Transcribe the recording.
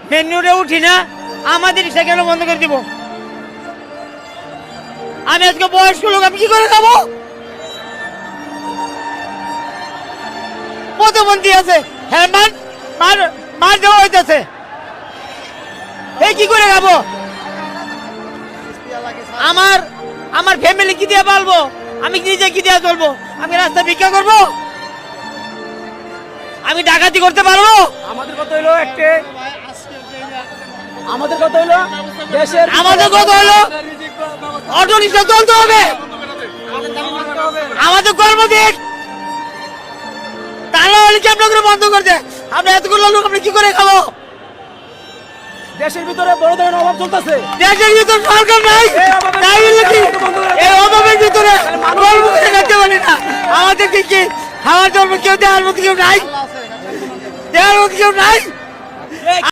Main রোডে উঠি না, আমাদের রিক্সা কেন বন্ধ করে দিব? আমি আজকে বয়স্ক লোক, আমি কি করে খাবো? প্রতিবন্ধী আছে, হ্যাঁ মার দেওয়া হইতেছে, এই কি করে খাবো? আমার ফ্যামিলি কি দিয়ে পালবো? আমি নিজে কি দিয়ে চলবো? আমি রাস্তা ভিক্ষা করবো? আমি ডাকাতি করতে পারবো? আমাদের কথা হলো একটা, আমাদের কথা হলো দেশের, আমাদের কথা হলো অটো রিক্সা চলতে হবে, আমাদের কর্ম দিক, তাহলে হলে কি আপনাকে বন্ধ করে দেয়? আমরা এতগুলো লোক আমরা কি করে খাবো? দেশের ভিতরে বড় ধরনের অভাব চলতেছে। দেশের ভিতর সরকার নাই, তাই বলে কি এই অভাবের ভিতরে কর্ম করে খেতে পারি না? আমাদেরকে কি খাওয়ার জন্য কেউ দেওয়ার মতো কেউ নাই? দেওয়ার মতো কেউ নাই?